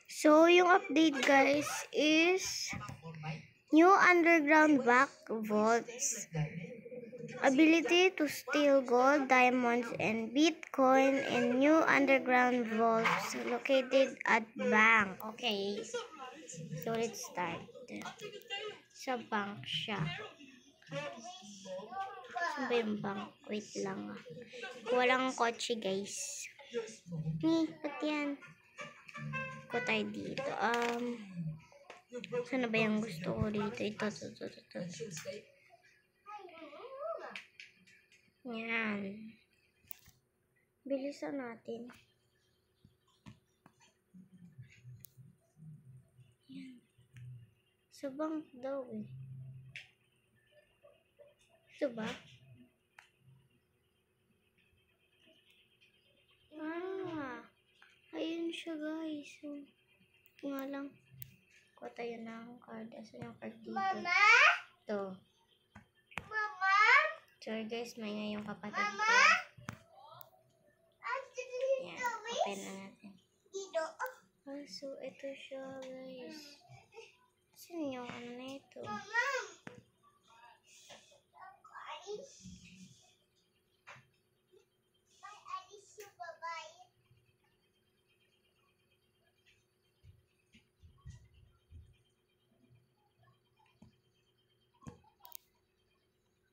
So, yung update guys is new underground back vaults. Ability to steal gold, diamonds, and Bitcoin in new underground vaults located at bank. Okay. So, let's start. Sa bank siya. Saan ba yung bank? Wait lang ah. Walang kotse guys. Ba't yan? Ko tayo dito. Saan ba yung gusto ko dito? Ito. Yan. Bilisan natin. Yan. Sa bank daw eh. Ito ba? Ayun siya guys. Nga lang. Kuha tayo ng card. Asan yung card dito? Mama? Ito. Mama? Sorry guys, may nga yung kapatid ko. Yan, open na natin. So ito siya guys. Saan yung ano na ito?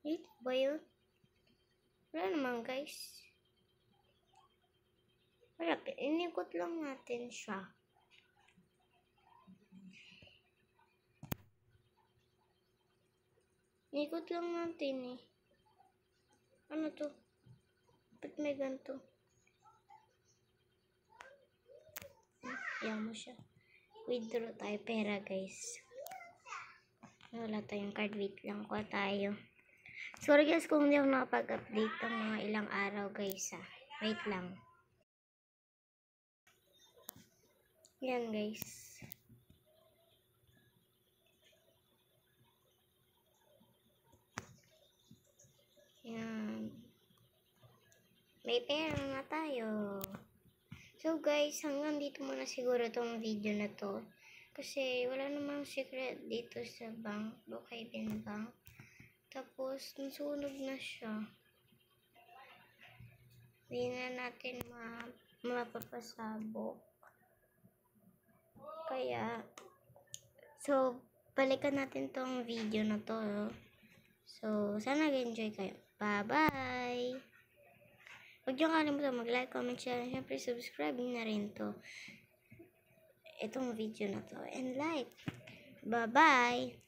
Ito ba yun? Wala naman guys. Wala, inikot lang natin siya. Inikot lang natin eh. Ano to? Ba't may ganito? Ayan mo siya. Withdraw tayo pera guys. Wala tayong card. Wait lang ko tayo. Sorry guys kung hindi ako nakapag-update ng mga ilang araw guys ah. Wait lang. Yan guys. Yan. May pera na tayo. So guys, hanggang dito muna siguro tong video na to. Kasi wala namang secret dito sa bank. Brookhaven Bank. Tapos, nasunog na siya. Hindi na natin mapapasabok. Kaya, so, balikan natin tong video na to. So, sana nag-enjoy kayo. Bye-bye! Huwag niyo kalimutan mag-like, comment, share, and syempre subscribe na rin to. Itong video na to. And like. Bye-bye!